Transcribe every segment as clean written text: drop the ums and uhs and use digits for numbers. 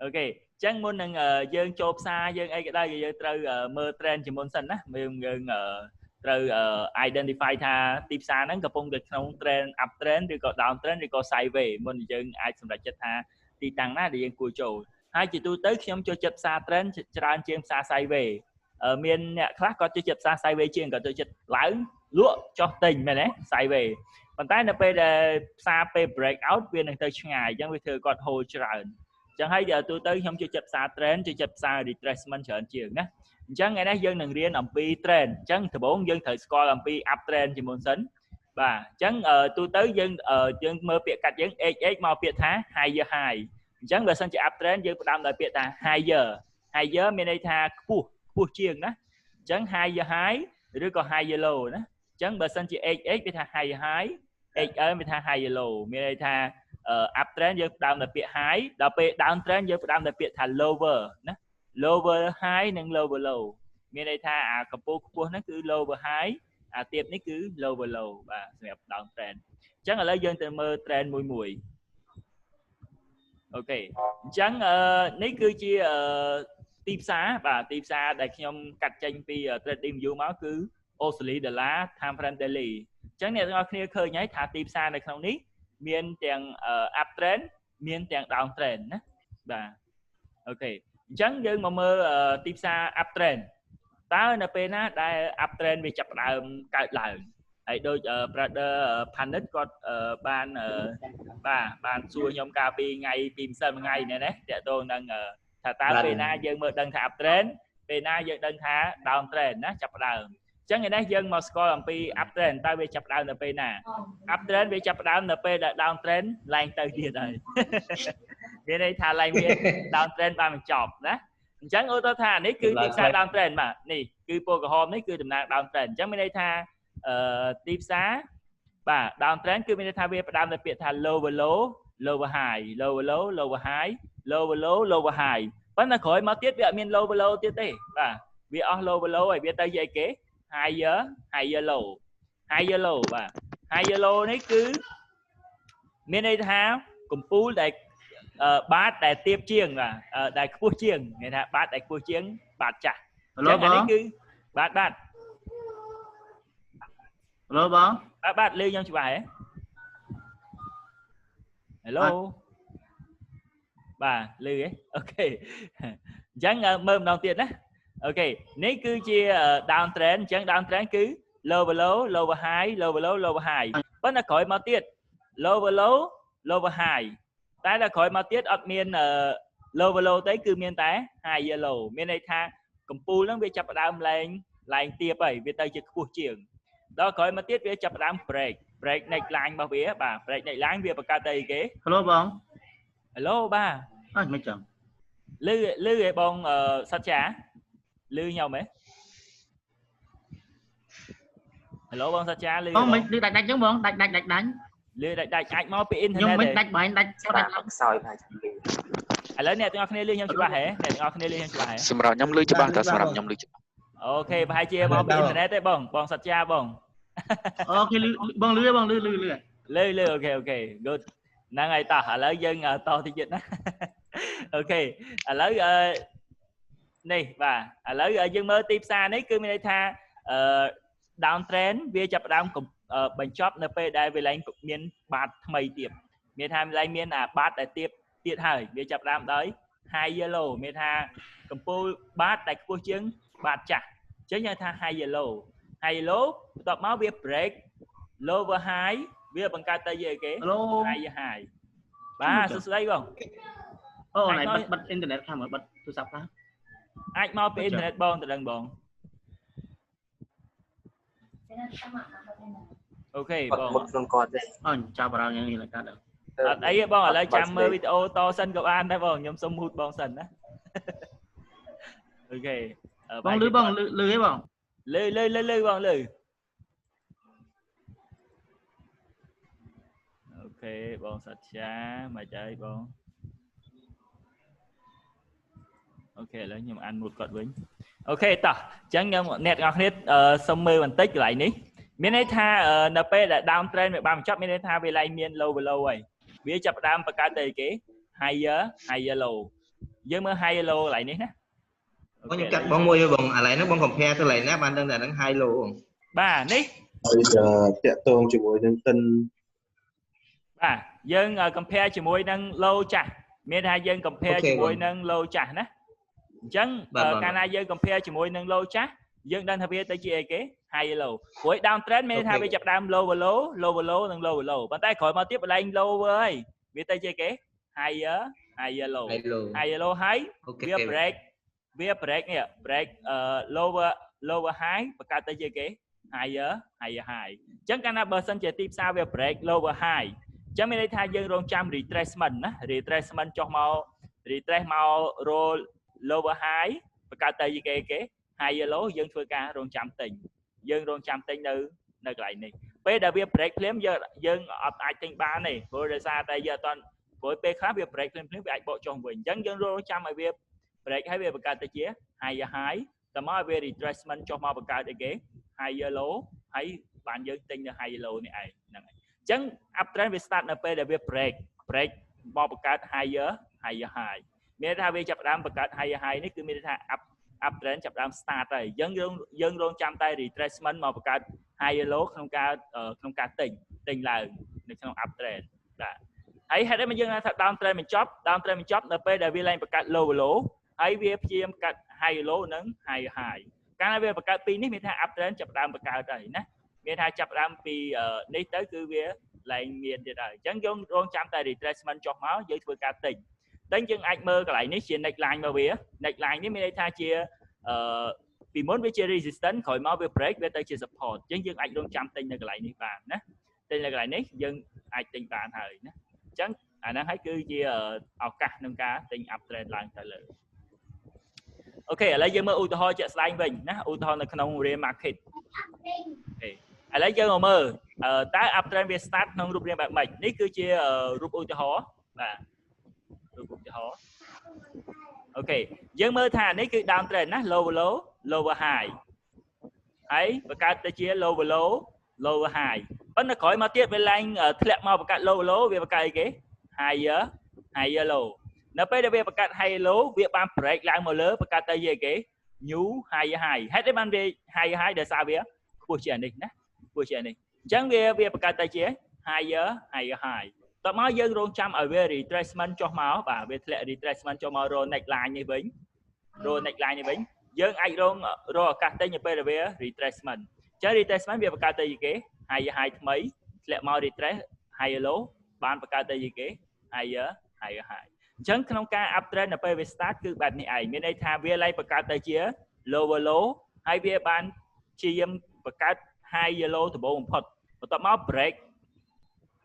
ok chẳng muốn năng dương chộp xa dương ai cái đây dương trừ mơ trend chỉ muốn sân á mình dương trừ identify tha tiếp xa nắng gặp phong được trong trend uptrend rồi có downtrend rồi có sideways muốn dương ai xong ra chất tha đi tăng á để dương cùi trầu hai chị tôi tới khi ông cho chụp xa trend tràn chiêm xa sideways miền khác có cho chụp xa sideways chiên có tôi chụp lái lúa cho tình mày đấy sideways còn tại nó về xa về breakout viên này tới ngày chẳng vì thừa còn hồi tràn chẳng hay giờ tôi tới không cho chụp xa trend cho chụp xa retracement trở chiều nhé chẳng ngày nay dân đừng riêng làm pi trend chẳng thứ bốn dân thời score làm pi uptrend chỉ muốn sấn và chẳng tôi tới dân dân mơ việc cắt dân x mau việc thá 2 giờ 2 chẳng về sân chỉ uptrend dân đam lại việc ta 2 giờ mình đây tha cuộc chiêng đó chẳng 2 giờ 2 rồi còn 2 giờ lô đó chẳng về sân chỉ x với tha 2 giờ 2 x ơi với tha 2 giờ lô mình đây tha uptrend dân đam lại việc 2 đào về downtrend dân đam lại việc tha lower đó lower 2 nâng lower low mình đây tha cặp cô nó cứ lower 2 tiếp nó cứ lower low và nhập downtrend chẳng là lấy dân từ mơ trend mùi ok chẳng nếu cứ chia tiếp xá và tiếp xa để nhom cắt tranh vì trading view máu cứ oscillate the lá time frame daily chẳng này nó kia khơi nháy thả tiếp xa này không ní miền tiền uptrend miền tiền downtrend và ok chẳng dân mà mơ tiếp xa uptrend ta là bên á đại uptrend vì chập cài lại ấy đôi brother panic có ban ban xua nhóm cà phê ngày tìm sân ngày này đấy để tôi đang thà ta bên á dân mơ đang thả uptrend bên á dân đang thả downtrend á chập đầu chẳng ngày nay dân mà score làm pi uptrend ta về chập đầu là bên nào uptrend về chập đầu là bên downtrend lên tới kia rồi cái này thà lên downtrend ba mình chọc đó chẳng ô tô thà này cứ tiếp xa downtrend mà nè cứ Pokemon này cứ đừng nào downtrend chẳng bên đây tha tiếp xá và downtrend cứ bên đây tha về down là biệt thà lower low lower high lower low lower high lower low lower high vẫn là khỏi máu tiết về miền lower low tiết đấy và vì lower low rồi biết tới dây kế 2 giờ low 2 giờ low và 2 giờ low này cứ miền đây tha cùng pool để bát để tiếp chiêng và để cua chiêng người ta bát để cua chiêng bát chả chẳng này cứ bát hello bóng bát lưu nhau chụp bài ấy hello bà lưu ấy ok chẳng mơm đầu tiên đó ok nếu cứ chia downtrend chẳng downtrend cứ lower low lower high lower low lower high vẫn là khỏi máu tiết lower low lower high tại là khỏi mà tiết ở miền low low tới cứ miền té 2 giờ low miền này tha cầm pu nó bị chập đam lên tiếp vậy về tới chụp cuộc chiến đó khỏi mà tiết về chập đam break này lạnh bao vía bà break này lạnh về bạc tây kế hello bông hello ba mấy chồng lư cái bông sát chả lư nhau mấy hello bông sát chả lư mình đi đánh chống bông đánh lừa đại anh mau bị internet nhưng mình đánh bài đánh soi phải lấy nè tôi nghe lừa nhau chụp hả nè tôi nghe lừa nhau chụp hả xâm ra nhóm lưới cho ba ta xâm ra nhóm lưới ok và hai chia mau bị internet đấy bông sạch cha bông ok bông lưới ok good năng ngày ta lấy dân to thì dịch đó ok lấy này và lấy dân mơ tiếp xa đấy cứ mình tha downtrend về chập down cùng bệnh chóp np đây về lấy miền bát mây tiệp miền tham lấy miền bát để tiếp tiệt hơi về chập down đấy 2 giờ low miền tha cầm pu bát đại cua trứng bát chặt chứ như tha 2 giờ low tập máu về break lower high về bằng ca tây về kế 2 giờ 2 ba số đây không này bật internet tham mà bật tôi sắp đó anh mau về internet bon từ đằng bon ok một con cọt đấy chào bà như thế là cả được ấy bon ở đây chăm mơ video to sân cậu an đấy bon nhóm sông hút bon sân đó ok bong lưới bong lưới bon lưới ok bon sạch xa mà chơi bon ok lấy nhưng mà ăn một cọt vĩnh ok ta chẳng nhầm nét ngọc hết sông mơ bằng tích lại ní miền này tha np là downtrend về 30 chấp miền này tha về lại miền low rồi phía chập đam và cá tề kế 2 giờ low dương mơ high low lại ní nè okay, cắt bóng môi bằng lại nó bóng compare tôi lại nè bạn đang là nó high low ba ní bây giờ tiện tường chỉ môi nâng tân ba dương compare chỉ môi nâng low chả miền hai dương compare chỉ môi nâng low chả nè chẳng Canada dương compare chỉ môi nâng low chả dương đang thay tới chia cái high low cuối downtrend miền hai bây chập đam low và low nâng low và low bàn tay khỏi mà tiếp lên low ơi miền tới chia cái higher low high via break nè break lower high và cả tới cái higher high chẳng Canada person chỉ tiếp sao về break lower high chẳng mình đây thay dương rong trăm retracement cho mau roll lower high và cả tới cái higher low dương thưa ca rong trăm tình nơi lại này bây giờ via break phím dương ai tình ba này rồi ra đây giờ toàn với p khác việc break phím với anh bộ trong mình chẳng dương rong trăm ở việc break hay về cả tới chia higher high tầm mai về retracement cho mau và cả cái higher low hay bạn dương tình là higher low này chẳng uptrend về start là p là việc break bao bậc cát higher high mình thay vì chập đam bậc cát higher này cứ mình thay uptrend chập đam start rồi dân luôn chạm tay retracement mà bậc cát higher low không cả tình là được trong uptrend thấy hết đấy mình dân là downtrend mình chop là p là vì lên bậc cát low hay vì chiếm cát higher low nâng higher cái này bậc cát pin này mình thay uptrend chập đam bậc cát rồi nè miền hai chập đam vì đi tới cứ về lại miền thì rồi chẳng giống rong chạm tay retracement cho máu dưới thưa cả tỉnh đánh chân anh mơ cái lại ní chuyện neckline mà về neckline ní mình đây thay chia vì muốn với chia resistance khỏi máu về break về tới chia support chẳng dân anh rong chạm tinh là cái lại ní bàn nè tên là cái lại ní dân anh tinh bàn thời nè chẳng anh đang thấy cứ chia ở cả nâng cá tinh uptrend lại tới lợi ok ở đây dân mơ u tô chạy slide mình nè u tô là không real market ở đây dân mơ ta uptrend về start nông rụp riêng bạn mình ní cứ chia rụp u tô và rụp u tô ok dân mơ thà ní cứ downtrend nè lower high ấy và cả tới chia lower high vẫn là khỏi mà tiếp về lanh thẹn màu và cả low về cái cái higher low nó bây giờ về các hay lố việc ban break lại một lớn và các tay về cái nhú high hết đấy ban về high để sao vậy buổi chiều này chẳng về các tay chế high tao nói dân rong trăm ở về retracement cho máu và về lệ retracement cho máu rồi neckline như vĩnh dân anh rồi các tay như bây giờ về retracement chứ retracement về các tay cái high mấy lệ mau retrace high lố ban các tay cái high chẳng không ca uptrend ở PV start cứ bạn này ảnh bên đây thà về lấy bậc cao tới chia lower low hay về ban chia bậc cao high low từ bộ phật và tập máu break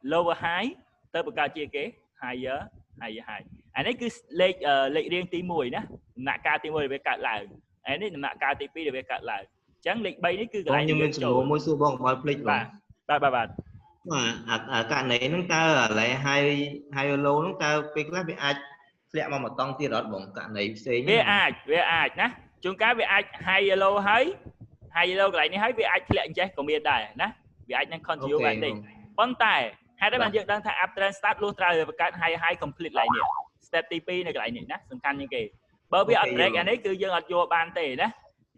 lower high tới bậc cao chia kế higher anh ấy cứ lệ riêng tí mùi nè nạ ca tí mùi về cạn lại anh ấy nạ ca tí pi về cạn lại chẳng lệnh bay đấy cứ lại như mình sử môi xua bong bóng plek bạn ở cả này nó ta lại hai lô nó ta cái bị ai lẹ mà một tông tia đọt bóng cả này xế về ai nè chúng cá về ai hai lô lại này thấy về ai lẹ chứ còn miền đại nè về ai đang con chiếu bạn định con tài hai đứa bạn dựng đang thay uptrend start luôn ra rồi các hai complete lại nè step TP này lại nè sừng căn như kỳ bởi vì break anh ấy cứ dân ở vô ban tề đó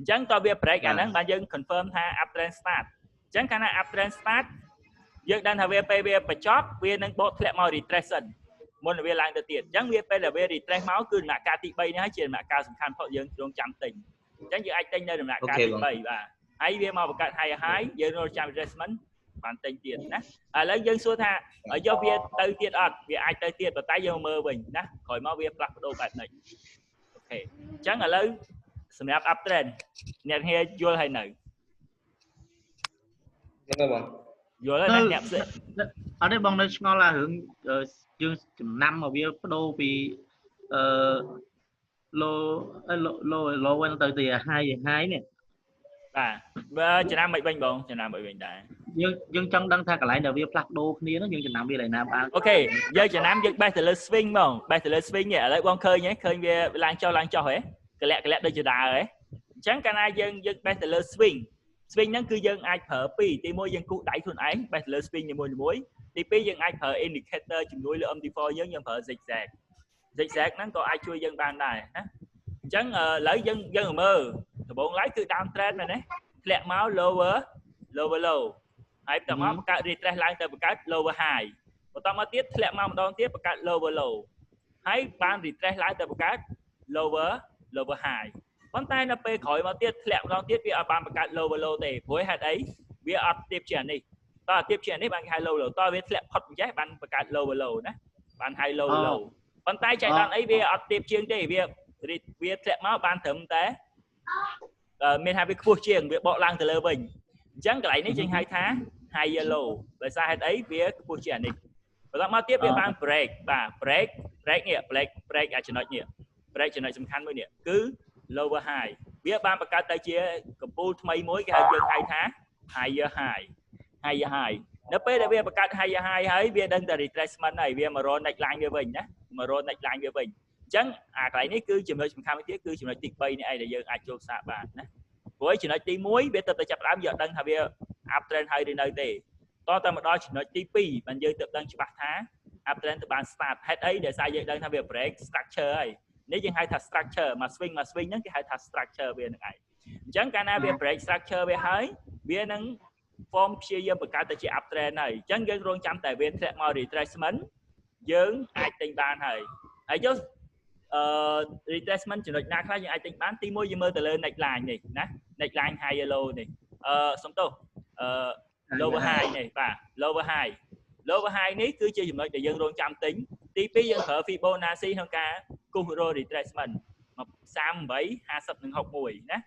chẳng to về break anh ấy bạn dân confirm thay uptrend start chẳng khả năng uptrend start dân đang thằng VPV phải chót viên đang bộ lẹ màu retracement muốn là viên lại từ tiền chẳng viên là viên retrace máu cứ là ca tị bay nó hay chuyện là cao sừng khăn họ dân trong trăm tình chẳng như anh tên đây là ca tị bay và hay viên màu cả hai dân rồi trăm retracement bản tình tiền nè lấy dân số tha ở do viên tới tiền vì ai tới tiền và tái vô mơ mình nè khỏi máu viên plug đồ bạn này ok chẳng là lấy snap uptrend nè here vô hay này rồi ở đây bằng đây ngon là hướng dương năm mà biết đô vì lô quen từ thì hai này Việt Nam bị bệnh bông Việt Nam bị bệnh đại dương trong đăng thay cả lại là việc plug đô kia nó nhưng Việt Nam bị lại nam ok giờ Việt Nam dựng battle swing bông battle swing nhỉ lấy quăng khơi nhé khơi về lang cho ấy cái lẹ đây chưa đà ấy chẳng cái này dân battle swing nó cứ dân ai thở pi thì môi dân cụ đẩy thuần ấy battle swing như môi thì pi dân ai thở indicator chừng nuôi âm đi for giống như thở dịch dẹt zigzag ហ្នឹងក៏អាចជួយយើងបានដែរណាអញ្ចឹងឥឡូវយើងមើលដំបូងឡើយគឺ down trend មែនទេធ្លាក់មក lower low ហើយបន្តមកបង្កើត retrace ឡើងទៅបង្កើត lower high បន្តមកទៀតធ្លាក់មកម្ដងទៀតបង្កើត lower low ហើយបាន retrace ឡើងទៅបង្កើត lower high ប៉ុន្តែនៅពេលក្រោយមកទៀតធ្លាក់ម្ដងទៀតវាអត់បានបង្កើត lower low ទេព្រោះហេតុអីវាអត់ទៀបជាងនេះតើទៀបជាងនេះបានគេហៅ low low តើវាធ្លាក់ផុតអញ្ចេះបានបង្កើត lower low ណាបាន high low low ប៉ុន្តែចៃដន្យអីវាអត់ទៀបជាងទេវាធ្លាក់មកបានត្រឹមតែមានថាវាខ្ពស់ជាងវាបកឡើងទៅលើវិញអញ្ចឹងកន្លែងនេះយើងហៅថា higher low ដោយសារហេតុអីវាខ្ពស់ជាងនេះបន្តមកទៀតវាបាន break បាទ break នេះ break អាចំណុចនេះ break ចំណុចសំខាន់មួយនេះគឺ lower high វាបានបង្កើតទៅជាកំពូលថ្មីមួយគេហៅយើងហៅថា higher high នៅពេលដែលវាបង្កើត higher high ហើយវាដឹងតែ retracement ហើយវាមករក next line វាវិញណាមករក next line វាវិញអញ្ចឹងអាកន្លែងនេះគឺចំណុចសំខាន់មួយទៀតគឺចំណុចទី3នេះឯងដែលយើងអាចចូលផ្សារបានណាព្រោះចំណុចទី1វាទៅចាប់ដើមយើងអត់ដឹងថាវា up trend ហើយឬនៅទេតទៅមកដល់ចំណុចទី2បានយើងទៅដឹងច្បាស់ថា up trend ទៅបាន start ហេតុអីដែលសារយើងដឹងថាវា break structure ហើយនេះយើងហៅថា structure មក swing ហ្នឹងគេហៅថា structure វានឹងឯងអញ្ចឹងកាលណាវា break structure វាហើយវានឹង form ព្យាយាមបង្កើតទៅជា up trend ហើយអញ្ចឹងយើងរងចាំតែវាធ្លាក់មក retracement យើងអាចទិញបានហើយយកretracement ចំណុចណាខ្លះយើងអាចទិញបានទី1យើងមើលទៅលើ next line នេះណា next line high low នេះសំទោសlower high នេះបាទ lower high នេះគឺជាចំណុចដែលយើងរងចាំទិញទី2យើងប្រើ Fibonacci ក្នុងការគូសរក retracement 38 50និង61ណា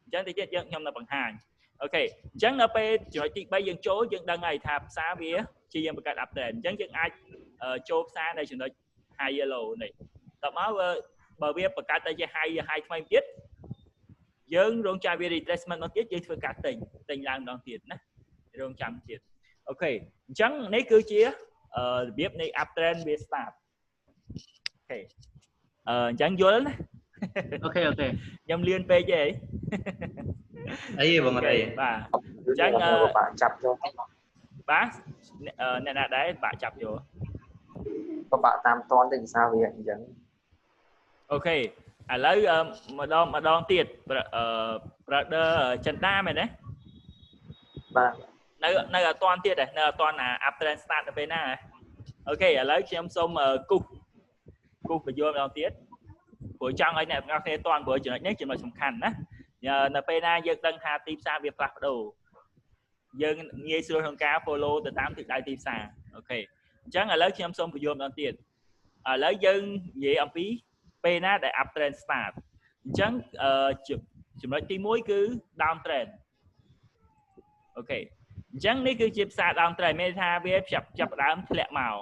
អញ្ចឹងតិចទៀតខ្ញុំនៅបង្ហាញអូខេអញ្ចឹងនៅពេលចំណុចទី3យើងចូលយើងដឹងហើយថាផ្សារវាជាយើងបង្កើត up trend អញ្ចឹងយើងអាចចូលផ្សារនៅចំណុច high low នេះតើមកបើវាបង្កើតទៅជា high ថ្មីទៀតយើងរងចាំវា retracement មកទៀតយើងធ្វើការទិញឡើងម្ដងទៀតណារងចាំទៀតអូខេអញ្ចឹងនេះគឺជារបៀបនៃ up trend វា start អូខេអញ្ចឹងយល់ណាអូខេខ្ញុំលឿនពេកទេអីបងអីបាទអញ្ចឹងបាក់ចាប់យកបាទអ្នកណាដែរបាក់ចាប់យកក៏បាក់តាមតនទៅភាសាវាអញ្ចឹងអូខេឥឡូវម្ដងទៀតbrother ចិនដាមែនទេបាទនៅអត់តាន់ទៀតដែរនៅអត់តាន់អា up trend start ទៅពេលណាអូខេឥឡូវខ្ញុំសូមគូសបញ្យល់ម្ដងទៀតព្រោះចង់ឲ្យអ្នកទាំងអស់គ្នាតាន់ព្រោះចំណុចនេះចំណុចសំខាន់ណានៅពេលណាយើងដឹងថាទីផ្សារវាផ្លាស់ប្ដូរយើងងាយស្រួលក្នុងការ follow ទៅតាមទិសដៅទីផ្សារអូខេអញ្ចឹងឥឡូវខ្ញុំសូមបញ្យល់ម្ដងទៀតឥឡូវយើងនិយាយអំពីពេលណាដែល up trend start អញ្ចឹងចំណុចទី1គឺ down trend អូខេអញ្ចឹងនេះគឺជាផ្សារ down trend មានន័យថាវាចាប់ដើមធ្លាក់មក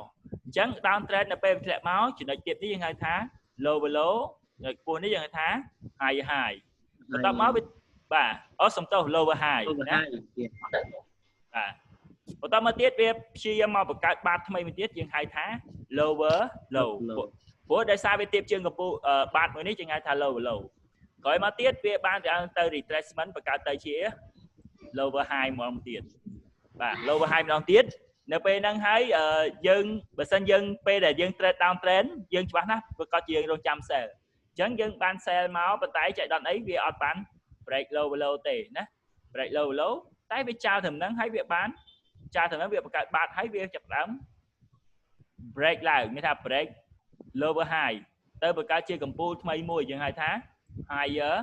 អញ្ចឹង down trend នៅពេលធ្លាក់មកចំណុចទៀតនេះយើងហៅថា lower low ចំណុចខ្ពស់នេះយើងហៅថា high high បន្តមកបាទសំទោស lower high ណាបាទបន្តមកទៀតវាព្យាយាមមកបង្កើតបាតថ្មីមួយទៀតយើងហៅថា lower low ព្រោះដោយសារវាទៀបជាងកម្ពស់បាតមួយនេះយើងហៅថា lower low ក្រោយមកទៀតវាបានទៅ retracement បង្កើតទៅជា lower high ម្ដងទៀតបាទ lower high ម្ដងទៀតនៅពេលហ្នឹងហើយយើងបើសិនយើងពេលដែលយើង trade down trend យើងច្បាស់ណាស់ប្រកាសជាយើងរងចាំ sell អញ្ចឹងយើងបាន sell មកប៉ុន្តែចៃដន្យអីវាអត់បាន break lower low ទេណា break lower low តែវាចោលត្រឹមហ្នឹងហើយវាបានចោលត្រឹមហ្នឹងវាបង្កើតបាតហើយវាចាប់ដើម break ឡើងមានថា break lower high ទៅបង្កើតជាកម្ពូលថ្មីមួយយើងហៅថា higher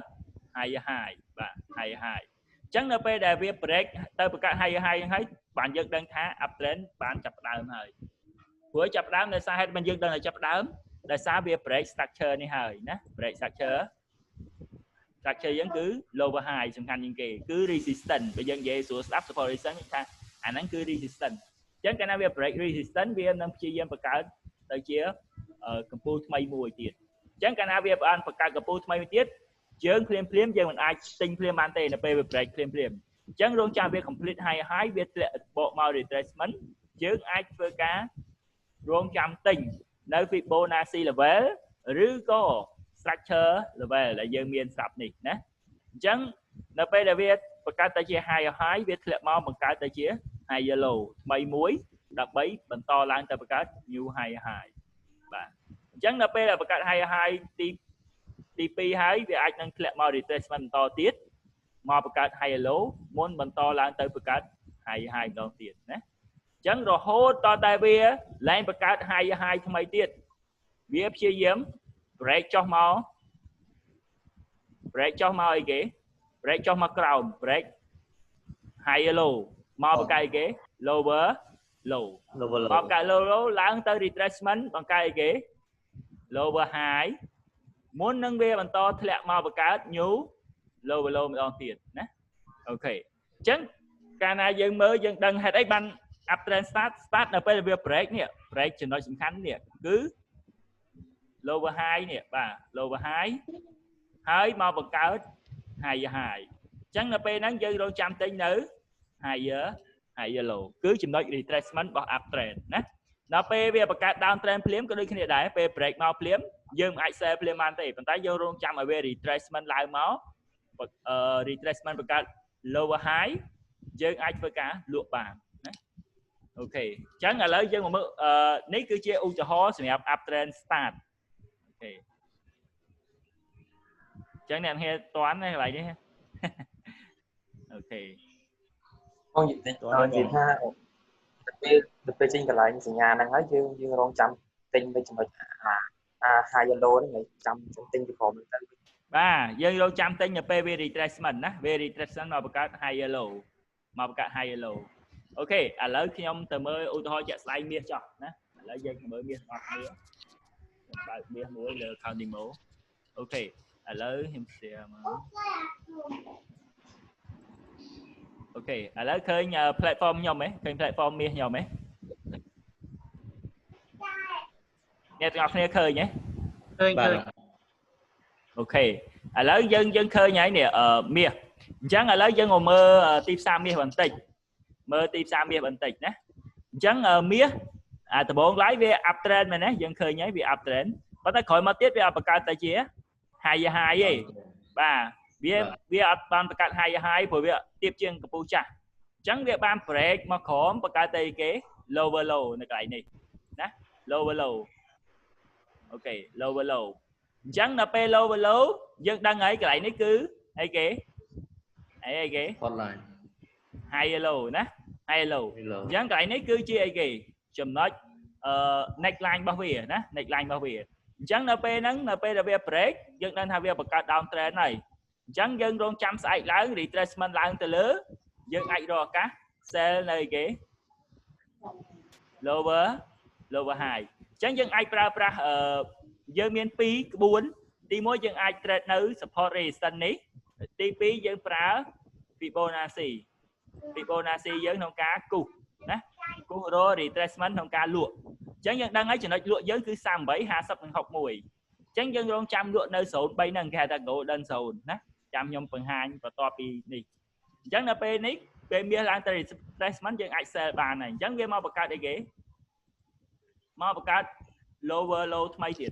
high បាទ higher high អញ្ចឹងនៅពេលដែលវា break ទៅបង្កើត higher high ហ្នឹងហើយបានយើងដឹងថា up trend បានចាប់ដើមហើយព្រោះចាប់ដើមដោយសារហេតុបានយើងដឹងថាចាប់ដើមដោយសារវា break structure នេះហើយណា break structure យើងគឺ lower high សំខាន់ជាងគេគឺ resistance បើយើងនិយាយស្រួលស្ដាប់ support resistance ថាអាហ្នឹងគឺ resistance អញ្ចឹងកាលណាវា break resistance វានឹងព្យាយាមបង្កើតទៅជាកម្ពូលថ្មីមួយទៀតអញ្ចឹងកាលណាវាបានបង្កើតកម្ពូលថ្មីមួយទៀតយើងភ្លាមយើងមិនអាចទិញភ្លាមបានទេនៅពេលវា break ភ្លាមអញ្ចឹងរងចាំវា complete high វាធ្លាក់បកមក retracement យើងអាចធ្វើការរងចាំទិញនៅ Fibonacci level ឬក៏ structure level ដែលយើងមានស្រាប់នេះណាអញ្ចឹងនៅពេលដែលវាបង្កើតទៅជា high វាធ្លាក់មកបង្កើតទៅជា high low ថ្មីមួយដើម្បីបន្តឡើងទៅបង្កើត new high បាទអ ចឹងដល់ពេលដែលបង្កើត high ទី2ហើយវាអាចនឹងធ្លាក់មក retracement បន្តទៀតមកបង្កើត high low មុនបន្តឡើងទៅបង្កើត high ម្ដងទៀតណាអញ្ចឹងរហូតតតែវាឡើងបង្កើត high ថ្មីទៀតវាព្យាយាម break ចុះមកអីគេ break ចុះមកក្រោម break high low មកបង្កើតអីគេ lower low មកបង្កើត low ឡើងទៅ retracement បង្កើតអីគេ lower high មុននឹងវាបន្តធ្លាក់មកបង្កើត new lower low ម្ដងទៀតណាអូខេអញ្ចឹងកាលណាយើងមើលយើងដឹងហេតុអីបាន uptrend start នៅពេលវា break នេះ break ចំណុចសំខាន់នេះគឺ lower high នេះបាទ lower high ហើយមកបង្កើត higher high អញ្ចឹងនៅពេលហ្នឹងយើងរងចាំទិញនៅ higher low គឺចំណុច retracement របស់ uptrend ណាដល់ពេលវាបង្កើត downtrend ភ្លាមក៏ដូចគ្នាដែរពេល break មកភ្លាមយើងមិនអាច sell ភ្លាមបានទេប៉ុន្តែយើងរងចាំឲ្យវា retracement ឡើងមកretracement បង្កើត lower high យើងអាចធ្វើការលក់បានណាអូខេអញ្ចឹងឥឡូវយើងមកមើលនេះគឺជាឧទាហរណ៍សម្រាប់ uptrend start អូខេអញ្ចឹងអ្នកហ៊ានតាន់កន្លែងនេះអូខេបងនិយាយថាទៅពេលចេញកន្លែងសញ្ញាហ្នឹងហើយយើងរងចាំទិញទៅចំណុចhigh low ហ្នឹងចាំទិញពីក្រោមទៅបាទយើងរងចាំទិញនៅពេលវា retracement ណាវា retracement មកបង្កើត higher low មកបង្កើត higher low អូខេឥឡូវខ្ញុំទៅមើលឧទាហរណ៍ជាក់ស្ដែងមាសចោះណាឥឡូវយើងមើលមាសអត់គ្នាបើកមាសមួយលើ account demo អូខេឥឡូវខ្ញុំ share មកអូខេឥឡូវឃើញ platform ខ្ញុំហ៎ឃើញ platform មាសខ្ញុំហ៎អ្នកទាំងអស់គ្នាឃើញហ៎ឃើញអូខេឥឡូវយើងឃើញហើយនេះមាសអញ្ចឹងឥឡូវយើងមកមើលទីផ្សារមាសបន្តិចមើលទីផ្សារមាសបន្តិចណាអញ្ចឹងមាសដំបូងឡើយវា uptrend មែនទេយើងឃើញហើយវា uptrend ប៉ុន្តែក្រោយមកទៀតវាអត់បង្កើតទៅជា high ទេបាទវាអត់បានបង្កើត high ព្រោះវាទៀបជាងកំពូលចាស់អញ្ចឹងវាបាន break មកក្រោមបង្កើតទៅគេ lower low នៅកន្លែងនេះណា lower low អូខេ lower low អញ្ចឹងដល់ពេល lower low យើងដឹងហើយកន្លែងនេះគឺអីគេ hotline high low ណា high low អញ្ចឹងកន្លែងនេះគឺជាអីគេចំណុចneckline របស់វាណា neckline របស់វាអញ្ចឹងនៅពេលហ្នឹងនៅពេលដែលវា break យើងដឹងថាវាបង្កើត down trend ហើយអញ្ចឹងយើងរងចាំស្អែកឡើង retracement ឡើងទៅលើយើងអាចរកឱកាស sell នៅអីគេ lower high អញ្ចឹងយើងអាចប្រើប្រាស់យើងមាន2ក្បួនទី1យើងអាច trade នៅ support resistance នេះទី2យើងប្រើ Fibonacci យើងក្នុងការគូសណាគូសរ retracement ក្នុងការលក់អញ្ចឹងយើងដឹងហើយចំណុចលក់យើងគឺ38 50និង61អញ្ចឹងយើងរងចាំលក់នៅ0 3ហ្នឹងគេហៅថា golden zone ណាចាំខ្ញុំបង្ហាញបន្ទាប់ពីនេះអញ្ចឹងនៅពេលនេះពេលមានឡើងទៅ retracement យើងអាច sell បានហើយអញ្ចឹងវាមកបង្កើតអីគេមកបង្កើត lower low ថ្មីទៀត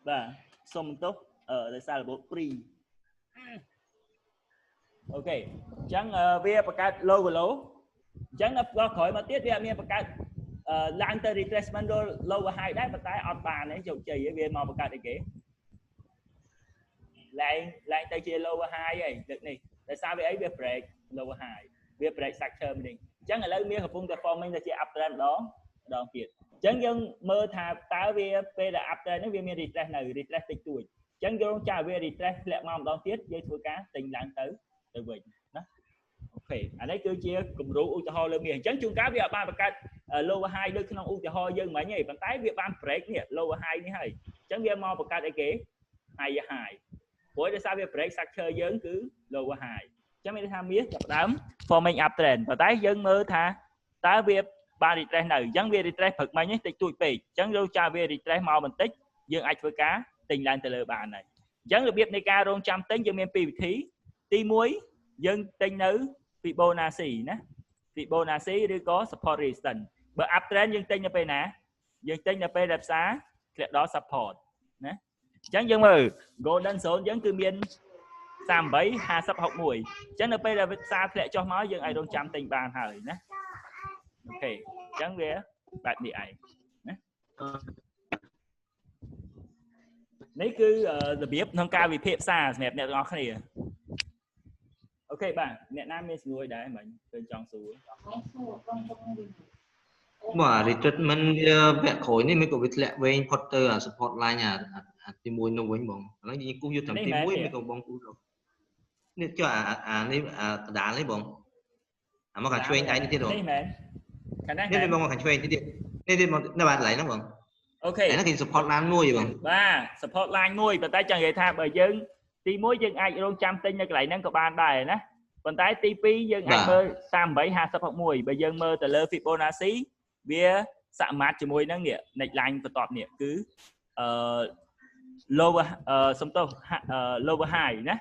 បាទសុំបន្ទោសដោយសាររបប free អូខេអញ្ចឹងវាបង្កើត lower low អញ្ចឹងដល់ក្រោយមកទៀតវាអត់មានបង្កើតឡើងទៅ retracement lower high ដែរប៉ុន្តែអត់បានទេជោគជ័យវាមកបង្កើតអីគេឡើងទៅជា lower high ហើយលើកនេះដោយសារវាអីវា break lower high វា break structure នេះអញ្ចឹងឥឡូវមានកំពុងតែ forming ទៅជា uptrend ម្ដងទៀតអញ្ចឹងយើងមើលថាតើវាពេលដែល uptrend នេះវាមាន retrace នៅ retrace តិចតួចអញ្ចឹងយើងចាវា retrace ធ្លាក់មកម្ដងទៀតយើងធ្វើការទិញឡើងទៅវិញណាអូខេអានេះគឺជាគំរូឧទាហរណ៍លើមាសអញ្ចឹងជួនកាលវាអត់បានបង្កើត lower high ដូចក្នុងឧទាហរណ៍យើងមិញទេប៉ុន្តែវាបាន break នេះ lower high នេះហើយអញ្ចឹងវាមកបង្កើតអីគេ higher high ព្រោះដោយសារវា break structure យើងគឺ lower high អញ្ចឹងមានន័យថាមាសចាប់ផ្ដើម forming uptrend ប៉ុន្តែយើងមើលថាតើវាបាន retrace នៅអញ្ចឹងវា retrace ព្រឹកមិញនេះតិចតួចពេកអញ្ចឹងយើងចាវា retrace មកបន្តិចយើងអាចធ្វើការទិញឡើងទៅលើបានហើយអញ្ចឹងរបៀបនៃការរងចាំទិញយើងមាន2វិធីទី1យើងទិញនៅ Fibonacci ណា Fibonacci ឬក៏ support resistance បើ uptrend យើងទិញនៅពេលណាយើងទិញនៅពេលដែលផ្សារធ្លាក់ដល់ support ណាអញ្ចឹងយើងមើល golden zone យើងគឺមាន38 50 61អញ្ចឹងនៅពេលដែលផ្សារធ្លាក់ចុះមកយើងអាចរងចាំទិញបានហើយណាអូខេអញ្ចឹងវាបែបនេះឯងណា នេះគឺរបៀបក្នុងការវិភាគផ្សារសម្រាប់អ្នកទាំងអស់គ្នាអូខេបាទអ្នកណាមានសំណួរដែរមិញឃើញចង់សួរបាទ retreatment វាវគ្គក្រោយនេះមិនក៏វាធ្លាក់វែងផុតទៅអា support line អាទី1នោះវិញបងឥឡូវយើងគូសយកតាមទី1មិនក៏បងគូសនេះចុះអានេះកដាលនេះបងអាមកខាងឆ្វេងដៃនេះទៀតបងនេះមែនខាងនេះបងខាងឆ្វេងទៀតនេះមកនៅបាត់កន្លែងហ្នឹងបងអូខេហ្នឹងគេ support line មួយបងបាទ support line មួយប៉ុន្តែចង់និយាយថាបើយើងទី1យើងអាចរងចាំទិញនៅកន្លែងហ្នឹងក៏បានដែរណាប៉ុន្តែទី2យើងអាចមើល38.56បើយើងមើលទៅលើ Fibonacci វាសមាត្រជាមួយនឹងនេះ next line បន្ទាប់នេះគឺlower សំទោស lower high ណា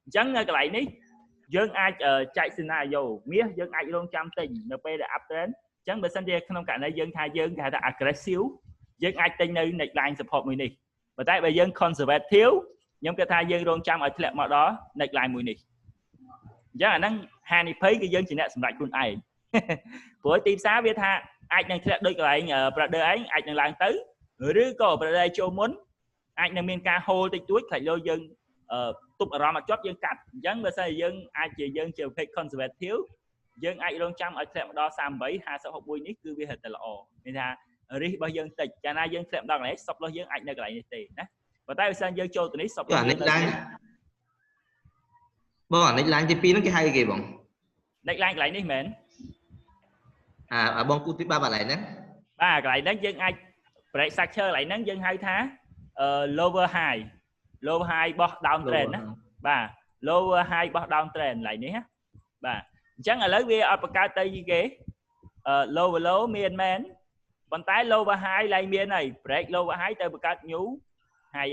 អញ្ចឹងនៅកន្លែងនេះយើងអាចចែក scenario មាសយើងអាចរងចាំទិញនៅពេលដែល uptrend អញ្ចឹងបើសិនជាក្នុងករណីយើងថាយើងគេហៅថា aggressive យើងអាចទិញនៅ next line support មួយនេះប៉ុន្តែបើយើង conservative ខ្ញុំគិតថាយើងរងចាំឲ្យធ្លាក់មកដល់ next line មួយនេះអញ្ចឹងអាហ្នឹងហានិភ័យគឺយើងជាអ្នកសម្រេចខ្លួនឯងព្រោះទីផ្សារវាថាអាចនឹងធ្លាក់ដូចកន្លែង Prader ឯងអាចនឹងឡើងទៅឬក៏ Prader ចូលមុនអាចនឹងមានការ hold តិចតួចខ្លាចលោកយើងទប់អារម្មណ៍អត់ជាប់យើងកាត់អញ្ចឹងបើសិនជាយើងអាចជាយើងជា fake conservative យើងអាចរងចាំឲ្យធ្លាក់មកដល់38.56នេះគឺវាហិតតែល្អមានថា risk របស់យើងតិចកាលណាយើងធ្លាក់ដល់កន្លែង stop loss យើងអាចនៅកន្លែងនេះទេណាប៉ុន្តែបើសិនយើងចូលទៅនេះ stop loss នេះឡើងបងអានេះឡើងទី2ហ្នឹងគេហៅគេបង next line កន្លែងនេះមែនបងគូទី3កន្លែងហ្នឹងបាទកន្លែងហ្នឹងយើងអាច break structure កន្លែងហ្នឹងយើងហៅថា lower high របស់ down trend ណាបាទ lower high របស់ down trend កន្លែងនេះណាបាទអញ្ចឹងឥឡូវវាអត់បង្កើតទៅគេ lower low មានមែនប៉ុន្តែ lower high ឡើងមានហើយ break lower high ទៅបង្កើត new high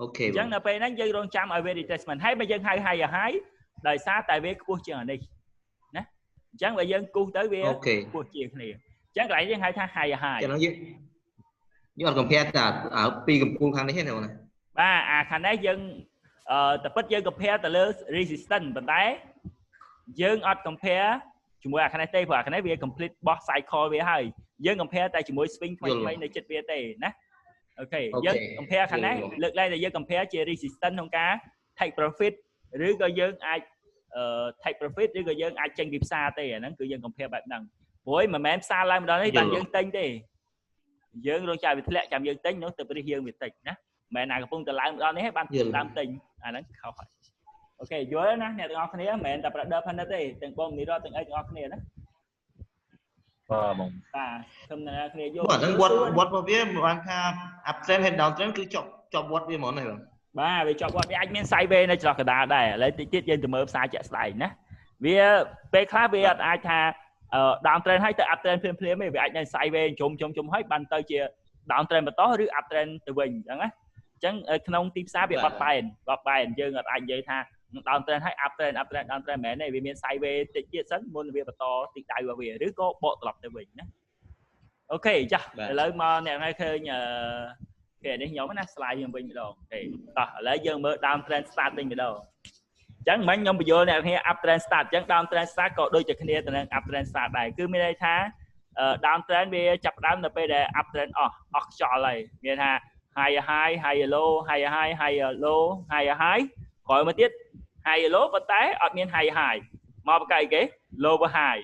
អូខេអញ្ចឹងនៅពេលហ្នឹងយើងរងចាំឲ្យវា retracement ហើយបើយើងហៅ high ដោយសារតែវាខ្ពស់ជាងអានេះណាអញ្ចឹងបើយើងគូសទៅវាខ្ពស់ជាងគ្នាអញ្ចឹងកន្លែងយើងហៅថា high ចឹងយើងអត់ compare តែពីកម្ពស់ខាងនេះទេណាបាទអាខាងនេះយើងតែពិតយើង compare ទៅលើ resistance ប៉ុន្តែយើងអត់ compare ជាមួយអាខាងនេះទេព្រោះអាខាងនេះវា complete boss cycle វាហើយយើង compare តែជាមួយ swing ថ្មីនៅចិត្តវាទេណាអូខេយើង compare ខាងនេះលើកឡើងតែយើង compare ជា resistance ក្នុងការ take profit ឬក៏យើងអាចtake profit ឬក៏យើងអាចចេញពីផ្សារទេអាហ្នឹងគឺយើង compare បែបហ្នឹងព្រោះមិនមែនផ្សារឡើងម្ដងនេះបានយើងទិញទេយើងរងចាំវាធ្លាក់ចាំយើងទិញនោះទៅរិះយើងវាតិចណាមិនមែនណាកំពុងតែឡើងម្ដងនេះហើយបានដើមទិញអាហ្នឹងខុសហើយអូខេយល់ណាអ្នកទាំងអស់គ្នាមិនមែនតែ Prader ផានិតទេទាំងបងនីរ៉តទាំងអីទាំងអស់គ្នាណាបាទបងបាទខ្ញុំអ្នកគ្នាយល់បាទហ្នឹងវត្តរបស់វាបានថា uptrend ហើយ downtrend គឺចប់វត្តវាហ្មងហ្នឹងបាទវាចប់វត្តវាអាចមាន sideways នៅចន្លោះកណ្ដាលដែរឥឡូវតិចទៀតយើងទៅមើលផ្សារជាក់ស្ដែងណាវាពេលខ្លះវាអត់អាចថា downtrend ហើយទៅ uptrend ភ្លាមៗទេវាអាចនៅ sideways ជុំហើយបានទៅជា downtrend បន្តឬ uptrend ទៅវិញអញ្ចឹងណាអញ្ចឹងក្នុងទីផ្សារវាបត់បែនយើងអត់អាចនិយាយថា downtrend ហើយ uptrend downtrend មែនទេវាមាន sideways តិចទៀតសិនមុនវាបន្តទីដៅរបស់វាឬក៏បកត្រឡប់ទៅវិញណាអូខេចាស់ឥឡូវមកអ្នកណាឃើញគេនេះខ្ញុំណា slide ខ្ញុំវិញម្ដងអូខេតោះឥឡូវយើងមើល downtrend start វិញម្ដងអញ្ចឹងមិញខ្ញុំបញ្យល់អ្នកគ្នា uptrend start អញ្ចឹង downtrend start ក៏ដូចតែគ្នាទៅនឹង uptrend start ដែរគឺមានន័យថា downtrend វាចាប់ផ្ដើមនៅពេលដែល uptrend អស់ខ្យល់ហើយមានថា high low high low high ក្រោយមកទៀត high low ប៉ុន្តែអត់មាន high មកបង្កើតអីគេ lower high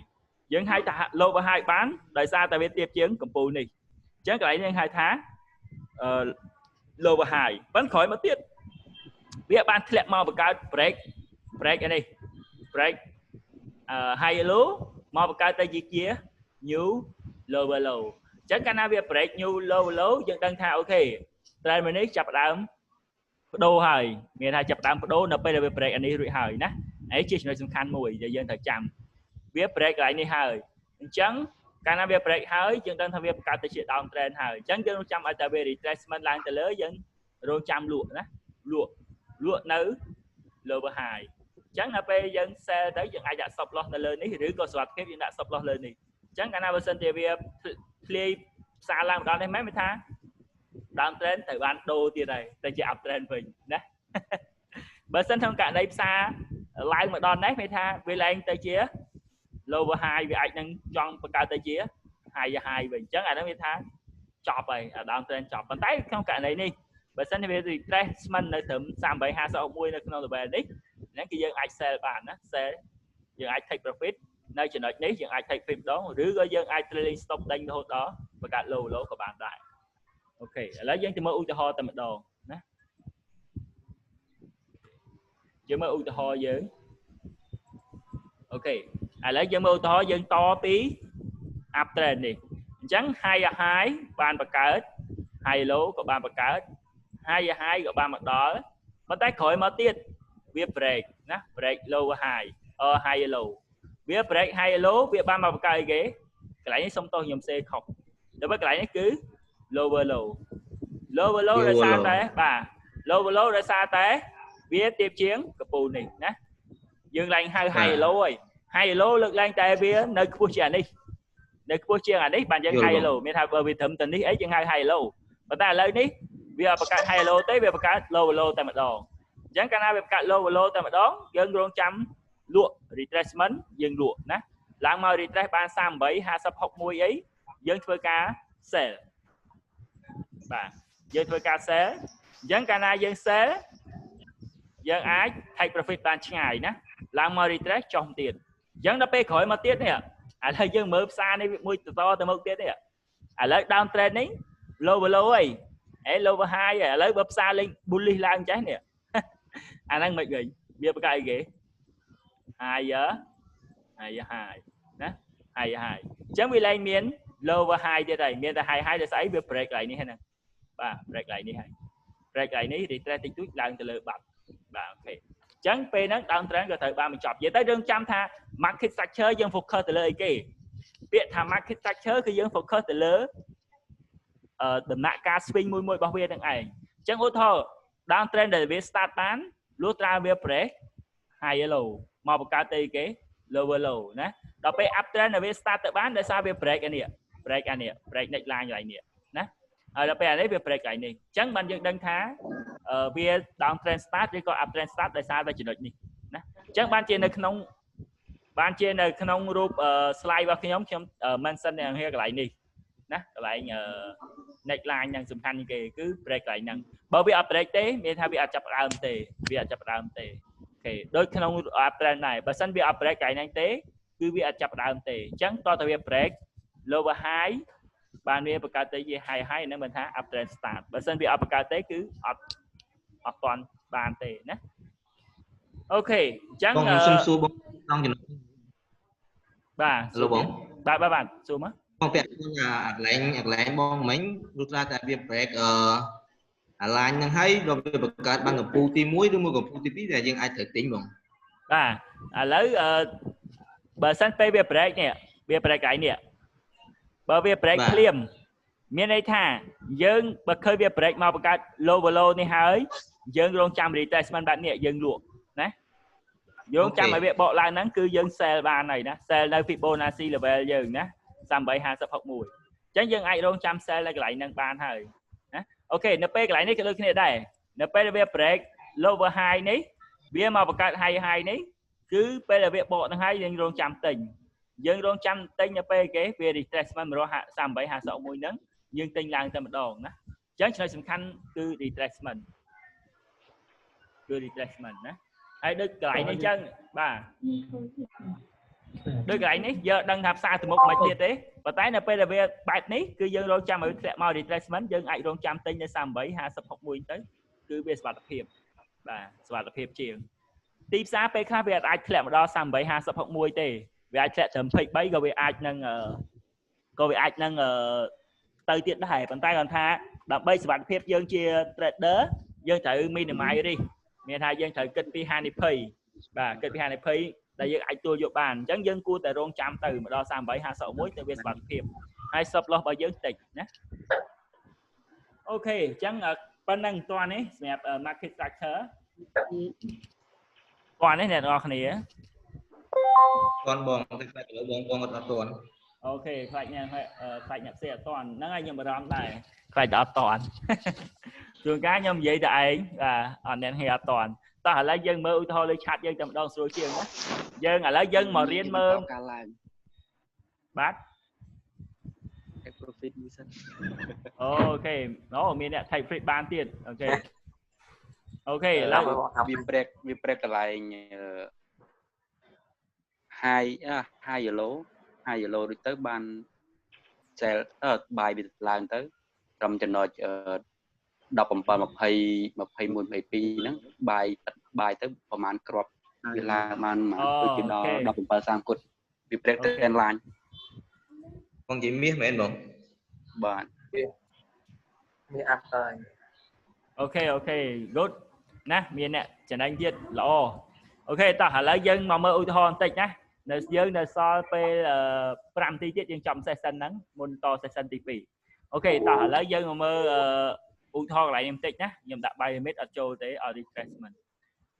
យើងហៅថា lower high បានដោយសារតែវាទៀបជាងកំពូលនេះអញ្ចឹងកន្លែងយើងហៅថា lower high ប៉ុន្តែក្រោយមកទៀតវាបានធ្លាក់មកបង្កើត break អានេះ break high low មកបង្កើតទៅជា new lower low អញ្ចឹងកាលណាវា break new lower low យើងដឹងថាអូខេ trend មួយនេះចាប់ផ្ដើមបដូរហើយមានថាចាប់ផ្ដើមបដូរនៅពេលដែលវា break អានេះរួចហើយណាហើយជាចំណុចសំខាន់មួយដែលយើងត្រូវចាំវា break កន្លែងនេះហើយអញ្ចឹងកាលណាវា break ហើយយើងដឹងថាវាបង្កើតទៅជា down trend ហើយអញ្ចឹងយើងរងចាំឲ្យតែវា retracement ឡើងទៅលើយើងរងចាំលក់ណាលក់នៅ lower high អញ្ចឹងដល់ពេលយើង sell ទៅយើងអាចដាក់ stop loss នៅលើនេះឬក៏សុវត្ថិភាពយើងដាក់ stop loss លើនេះអញ្ចឹងកាលណាបើសិនជាវាធ្លាយផ្សារឡើងម្ដងនេះមែនមានថា down trend ត្រូវបានដូរទៀតហើយទៅជា up trend វិញណាបើសិនក្នុងករណីផ្សារឡើងម្ដងនេះមានថាវាឡើងទៅជា lower high វាអាចនឹងចង់បង្កើតទៅជា 2 វិញអញ្ចឹងអាហ្នឹងវាថាចប់ហើយអា downtrend ចប់ប៉ុន្តែក្នុងករណីនេះបើសិនជាវា retracement នៅត្រឹម 38.51 នៅក្នុង level នេះហ្នឹងគឺយើងអាច sell បានណា sell យើងអាច take profit នៅចំណុចនេះយើងអាច take profit ម្ដងឬក៏យើងអាច trailing stop ដេញរហូតដល់បង្កើត low ក៏បានដែរអូខេឥឡូវយើងទៅមើលឧទាហរណ៍តែម្ដងណាយើងមើលឧទាហរណ៍យើងអូខេឥឡូវយើងមើលឧទាហរណ៍យើងតពី uptrend នេះអញ្ចឹង high បានបង្កើត high low ក៏បានបង្កើត high ក៏បានមកដល់ប៉ុន្តែក្រោយមកទៀតវា break ណា break low high high low វា break high low វាបានមកបង្កើតអីគេកន្លែងនេះសុំទោសខ្ញុំសេខុសដល់កន្លែងនេះគឺ lower low ដោយសារតែបាទ lower low ដោយសារតែវាទៀបជាងកពូលនេះណាយើងឡើងហៅ high low ហើយ high low លើកឡើងតែវានៅខ្ពស់ជាងអានេះនៅខ្ពស់ជាងអានេះបានយើង high low មានថាបើវាត្រឹមតែនេះអីយើងហៅ high low ប៉ុន្តែឥឡូវនេះវាបង្កើត high low ទេវាបង្កើត lower low តែម្ដងអញ្ចឹងកាលណាវាបង្កើត lower low តែម្ដងយើងរងចាំលក់ retracement យើងលក់ណាឡើងមក retrace បាន 38 50 61អីយើងធ្វើការ sell បាទយើងធ្វើការ sell អញ្ចឹងកាលណាយើង sell យើងអាច take profit បានឆ្ងាយណាឡើងមក retrace ចុះទៀតអញ្ចឹងដល់ពេលក្រោយមកទៀតនេះឥឡូវយើងមើលផ្សារនេះមួយតទៅមុខទៀតនេះឥឡូវ down trend នេះ lower low អី lower high ឥឡូវបើផ្សារលេង bullish ឡើងចេះនេះអាហ្នឹងមិនវិញវាបង្កើតអីគេ higher ណា higher អញ្ចឹងវាឡើងមាន lower high ទៀតហើយមានតែ high ដោយស្អីវា break កន្លែងនេះហ្នឹងបាទ break កន្លែងនេះហើយ break កន្លែងនេះ retrace តិចតួចឡើងទៅលើបាត់បាទអូខេអញ្ចឹងពេលហ្នឹង down trend ក៏ត្រូវបានបញ្ចប់និយាយទៅយើងចាំថា market structure យើង focus ទៅលើអីគេពាក្យថា market structure គឺយើង focus ទៅលើដំណាក់កាល swing មួយរបស់វាទាំងឯងអញ្ចឹងឧទាហរណ៍ down trend ដែលវា start បានលុះត្រាវា break high low មកបង្កើតទៅអីគេ lower low ណាដល់ពេល up trend ដែលវា start ទៅបានដោយសារវា break អានេះ break neckline កន្លែងនេះណាហើយដល់ពេលអានេះវា break កន្លែងនេះអញ្ចឹងបានយើងដឹងថាវា down trend start ឬក៏ up trend start ដោយសារតែចំណុចនេះណាអញ្ចឹងបានជានៅក្នុងរូប slide របស់ខ្ញុំ mention នៅកន្លែងនេះណាកន្លែង neckline ហ្នឹងសំខាន់គេគឺ break កន្លែងហ្នឹងបើវា up break ទេមានថាវាអាចចាប់ដើមទេអូខេដូចក្នុង up trend ដែរបើសិនវា up break កន្លែងហ្នឹងទេគឺវាអាចចាប់ដើមទេអញ្ចឹងតោះតែវា break lower high បានវាបង្កើតទៅជា high ហ្នឹងមិនថា up trend start បើសិនវាអត់បង្កើតទេគឺអត់ទាន់បានទេណាអូខេអញ្ចឹងបងខ្ញុំសួរបងក្នុងចំណុចបាទលោកបងបាទសួរមកបងពាក់កន្លែងបងមិញលុះត្រាតែវា break អាឡាញហ្នឹងហើយដល់វាបង្កើតបានកម្ពូលទី1ឬមួយកម្ពូលទី2ដែលយើងអាចត្រូវទិញបងបាទឥឡូវបើសិនពេលវា break នេះវា break កន្លែងនេះបើវា break ភ្លាមមានន័យថាយើងបើឃើញវា break មកបង្កើត lower low នេះហើយយើងរងចាំ retracement បែបនេះយើងលក់ណាយើងចាំឲ្យវាបកឡើងហ្នឹងគឺយើង sell បានហើយណា sell នៅ Fibonacci level យើងណា 38.50 61អញ្ចឹងយើងអាចរងចាំ sell នៅកន្លែងហ្នឹងបានហើយណាអូខេនៅពេលកន្លែងនេះក៏ដូចគ្នាដែរនៅពេលវា break lower high នេះវាមកបង្កើត high នេះគឺពេលដែលវាបកហ្នឹងហើយយើងរងចាំទិញនៅពេលគេវា retracement 138.51ហ្នឹងយើងទិញឡើងតែម្ដងណាអញ្ចឹងចំណុចសំខាន់គឺ retracement ណាហើយដូចកន្លែងនេះអញ្ចឹងបាទដូចកន្លែងនេះយើងដឹងថាផ្សារទៅមុខមិនទៀតទេប៉ុន្តែនៅពេលដែលវាបែបនេះគឺយើងរងចាំឲ្យធ្លាក់មក retracement យើងអាចរងចាំទិញនៅ 38.50 61ទៅគឺវាសុវត្ថិភាពបាទសុវត្ថិភាពជាងទីផ្សារពេលខ្លះវាអាចធ្លាក់មកដល់ 38.50 61ទេវាអាចធ្លាក់ត្រឹម 23ក៏វាអាចនឹងទៅទៀតដែរប៉ុន្តែគាត់ថាដើម្បីសុវត្ថិភាពយើងជា trader យើងត្រូវ minimize risk មានថាយើងត្រូវគិតពីហានិភ័យបាទគិតពីហានិភ័យដែលយើងអាចទទួលយកបានអញ្ចឹងយើងគួរតែរងចាំទៅមកដល់ 38.51 ទៅវាសុវត្ថិភាពហើយ stop loss របស់យើងតិចណាអូខេអញ្ចឹងប៉ុណ្ណឹងតោះនេះសម្រាប់ market structure តោះនេះអ្នកនរគ្នាតន់បងតែខ្លាចឥឡូវបងអត់តន់អូខេខ្លាចអ្នកផ្សេងអត់តន់ហ្នឹងហើយខ្ញុំបារម្ភដែរខ្លាចតែអត់តន់ជួនកាលខ្ញុំនិយាយតែឯងបាទអត់អ្នកហេអត់តន់តោះឥឡូវយើងមើលឧទាហរណ៍លើឆាតយើងតែម្ដងស្រួលជាងណាយើងឥឡូវយើងមករៀនមើលបាទ feed មួយសិន អូខេអូមានអ្នក type feed បានទៀតអូខេអូខេឥឡូវវាព្រែកកន្លែង high yellow ដូចទៅបាន cell បាយវាឡើងទៅត្រឹមចំណុច 17 20 21 22ហ្នឹងបាយទៅប្រហែលគ្រាប់វាឡើងបានដូចជាដល់ 17 30 គុតវាព្រែកទៅ line បងនិយាយមាសមែនបងបាទមានអាប់ហើយ អូខេ good ណាមានអ្នកចំណេញទៀតល្អអូខេតោះឥឡូវយើងមកមើលឧទាហរណ៍បន្តិចណានៅយើងនៅសល់ពេល5នាទីទៀតយើងចំ session ហ្នឹងមុនត session ទី2អូខេតោះឥឡូវយើងមកមើលឧទាហរណ៍កន្លែងនេះបន្តិចណាខ្ញុំដាក់ bio limit អត់ចូលទេឲ្យ refreshment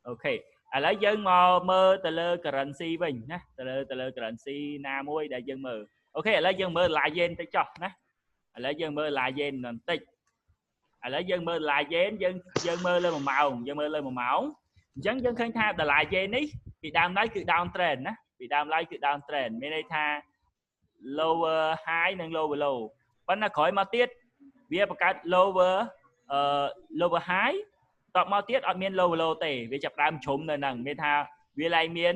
អូខេឥឡូវយើងមកមើលទៅលើ currency វិញណាទៅលើ currency ណាមួយដែលយើងមើលអូខេឥឡូវយើងមើល dollar yen ទៅចុះណាឥឡូវយើងមើល dollar yen បន្តិចឥឡូវយើងមើល dollar yen យើងមើលលើ1ម៉ោងយើងមើលលើ1ម៉ោងអញ្ចឹងយើងឃើញថា dollar yen នេះពីដើមឡើយគឺ down trend ណាពីដើមឡើយគឺ down trend មានន័យថា lower high និង lower low ប៉ុន្តែក្រោយមកទៀតវាបង្កើត lower high តបមកទៀតអត់មាន lower low ទេវាចាប់ដើមជ្រុំនៅហ្នឹងមានថាវាឡើងមាន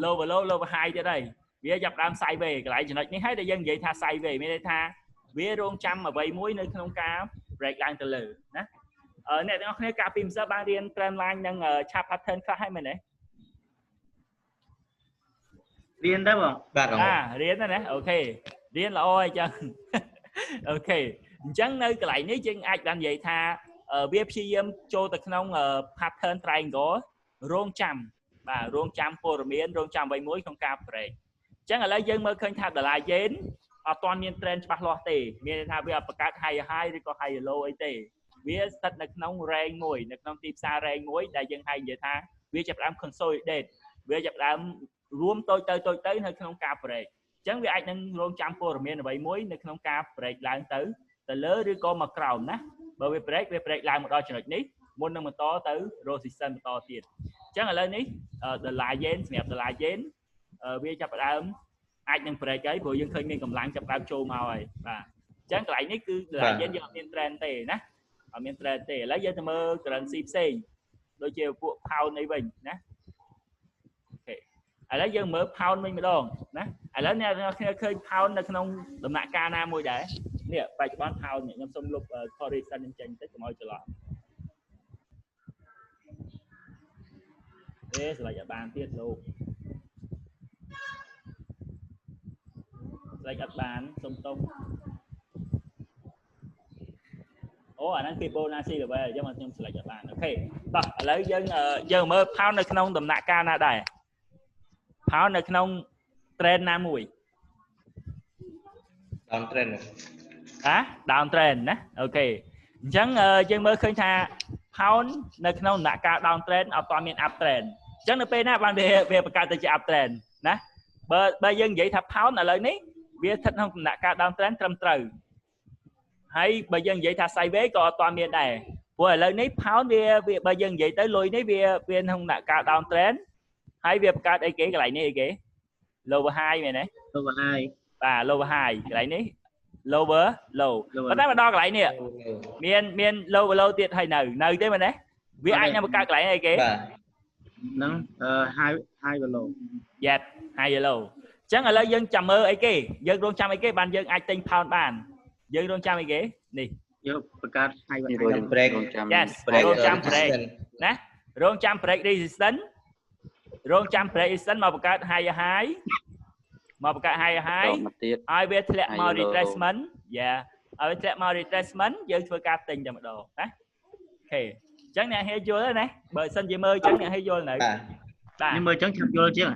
lower low lower high ទៀតហើយវាចាប់ដើម sideways កន្លែងចំណុចនេះហើយដែលយើងនិយាយថា sideways មានន័យថាវារងចាំអ្វីមួយនៅក្នុងការ break ឡើងទៅលើណាអ្នកទាំងអស់គ្នាកាលពីម្សិលបានរៀន trend line និង chart pattern ខ្លះហើយមែនទេរៀនដែរបងបាទរៀនណាអូខេរៀនល្អអញ្ចឹងអូខេអញ្ចឹងនៅកន្លែងនេះយើងអាចបាននិយាយថាវាព្យាយាមចូលទៅក្នុង pattern triangle រងចាំបាទរងចាំព័ត៌មានរងចាំអ្វីមួយក្នុងការ break អញ្ចឹងឥឡូវយើងមើលឃើញថា dollar yen អត់ទាន់មាន trend ច្បាស់លាស់ទេមានន័យថាវាអត់បង្កើត higher high ឬក៏ higher low អីទេវាស្ថិតនៅក្នុង range មួយនៅក្នុងទីផ្សារ range មួយដែលយើងហៅនិយាយថាវាចាប់ផ្ដើម consolidate វាចាប់ផ្ដើមរួមតូចទៅនៅក្នុងការ break អញ្ចឹងវាអាចនឹងរងចាំព័ត៌មានអ្វីមួយនៅក្នុងការ break ឡើងទៅលើឬក៏មកក្រោមណាបើវា break ឡើងមកដល់ចំណុចនេះមុននឹងបន្តទៅ resistance បន្តទៀតអញ្ចឹងឥឡូវនេះ dollar yen សម្រាប់ dollar yen វាចាប់ផ្ដើមអាចនឹង break ហើយព្រោះយើងឃើញមានកម្លាំងចាប់ផ្ដើមចូលមកហើយបាទអញ្ចឹងកន្លែងនេះគឺ dollar yen យើងអត់មាន trend ទេណាអត់មាន trend ទេឥឡូវយើងទៅមើល currency ផ្សេងដូចជាពួក pound នេះវិញណាអូខេឥឡូវយើងមើល pound វិញម្ដងណាឥឡូវអ្នកគ្នាឃើញ pound នៅក្នុងដំណាក់កាលណាមួយដែរនេះបច្ចុប្បន្ន pound ខ្ញុំសូមលុប correction នឹងចេញតិចកុំឲ្យច្រឡំស្លេចអត់បានទៀតលោកស្លេចអត់បានសុំទោសអូអាហ្នឹងគេ Bonasi ទៅវិញអញ្ចឹងខ្ញុំស្លេចអត់បានអូខេតោះឥឡូវយើងមើល pound នៅក្នុងដំណាក់កាលណាដែរ pound នៅក្នុង trend ណាមួយ down trend down trend ណាអូខេអញ្ចឹងយើងមើលឃើញថា pound នៅក្នុងដំណាក់កាល down trend អត់ទាន់មាន up trend អញ្ចឹងនៅពេលណាបានវាបង្កើតទៅជា up trend ណាបើយើងនិយាយថា pound ឥឡូវនេះវាស្ថិតក្នុងដំណាក់កាល down trend ត្រឹមត្រូវហើយបើយើងនិយាយថា sideways ក៏អត់ទាន់មានដែរព្រោះឥឡូវនេះ pound វាបើយើងនិយាយទៅលុយនេះវាក្នុងដំណាក់កាល down trend ហើយវាបង្កើតអីគេកន្លែងនេះអីគេ lower high មែនទេ lower high បាទ lower high កន្លែងនេះ lower low ប៉ុន្តែមកដល់កន្លែងនេះមាន lower low ទៀតហើយនៅទេមែនទេវាអាចនឹងបង្កើតកន្លែងអីគេហ្នឹង high low yes high low អញ្ចឹងឥឡូវយើងចាំមើលអីគេយើងរងចាំអីគេបានយើងអាចទិញ pound បានយើងរងចាំអីគេនេះយកបង្កើត high break រងចាំ break ណារងចាំ break resistance រងចាំ break resistance មកបង្កើត higher high មកបង្កើត higher high ឲ្យវាធ្លាក់មក retracement ឲ្យវាធ្លាក់មក retracement យើងធ្វើការទិញតែម្ដងណាអូខេអញ្ចឹងអ្នកហេយល់ណាបើសិនជាមើលអញ្ចឹងអ្នកហេយល់នៅបាទខ្ញុំមើលអញ្ចឹងឆាប់យល់ជាង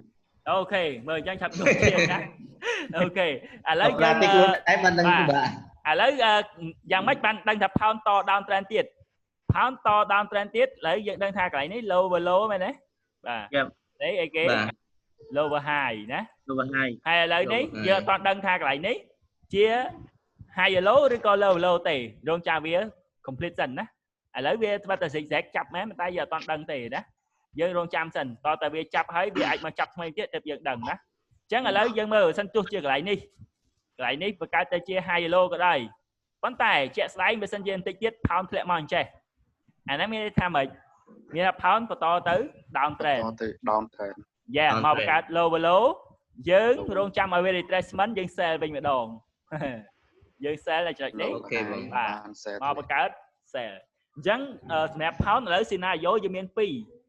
អូខេមើលអញ្ចឹងឆាប់យល់ជាងណាអូខេឥឡូវយើងបានដឹងបាទឥឡូវយ៉ាងម៉េចបានដឹងថា pound ត down trend ទៀត pound ត down trend ទៀតឥឡូវយើងដឹងថាកន្លែងនេះ lower low មែនទេបាទនេះអីគេ lower high ណា lower high ហើយឥឡូវនេះយើងអត់ដឹងថាកន្លែងនេះជា high low ឬក៏ low low ទេរងចាំវា complete សិនណាឥឡូវវាស្បិតតែ zigzag ចាប់មែនតែយើងអត់ដឹងទេណាយើងរងចាំសិនតតែវាចាប់ហើយវាអាចមកចាប់ថ្មីទៀតទើបយើងដឹងណាអញ្ចឹងឥឡូវយើងមើលសិនទោះជាកន្លែងនេះ កន្លែងនេះបង្កើតទៅជា high yellow ក៏ដោយប៉ុន្តែជាក់ស្ដែងបើសិនជាបន្តិចទៀត pound ធ្លាក់មកអញ្ចេះអាហ្នឹងមានន័យថាម៉េចមានថា pound បន្តទៅ down trend ទៅ down trend យ៉ាមកបង្កើត lower low យើងរងចាំឲ្យវា retracement យើង sell វិញម្ដងយើង sell នៅចំណុចនេះបាទមកបង្កើត sell អញ្ចឹងសម្រាប់ pound ឥឡូវ scenario យើងមាន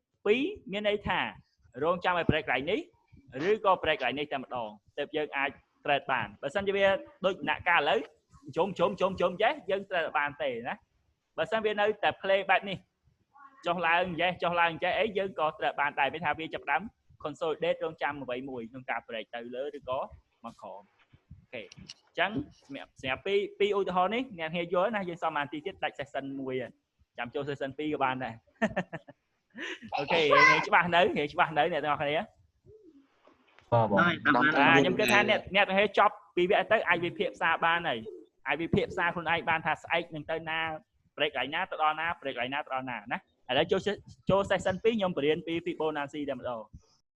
2មានន័យថារងចាំឲ្យ break កន្លែងនេះឬក៏ break កន្លែងនេះតែម្ដងទើបយើងអាច trade បានបើសិនជាវាដូចដំណាក់កាលឥឡូវជុំចេះយើង trade បានទេណាបើសិនវានៅតែ play បែបនេះចុះឡើងចេះអីយើងក៏ trade បានដែរវាថាវាចាប់ផ្ដើម consolidate រងចាំអ្វីមួយក្នុងការ break ទៅលើឬក៏មកក្រោមអូខេអញ្ចឹងសម្រាប់ពីឧទាហរណ៍នេះអ្នកគ្នាយល់ណាយើងសមបានទីទៀតដាច់ session 1ចាំចូល session 2ក៏បានដែរអូខេនេះច្បាស់នៅអ្នកទាំងអស់គ្នាខ្ញុំគិតថាអ្នកទាំងចប់ពីវគ្គទៅអាចវិភាគផ្សារបានហើយអាចវិភាគផ្សារខ្លួនឯងបានថាស្អែកនឹងទៅណា break កន្លែងណាទៅដល់ណា break កន្លែងណាទៅដល់ណាណាឥឡូវចូល session 2ខ្ញុំបរៀនពី Fibonacci តែម្ដង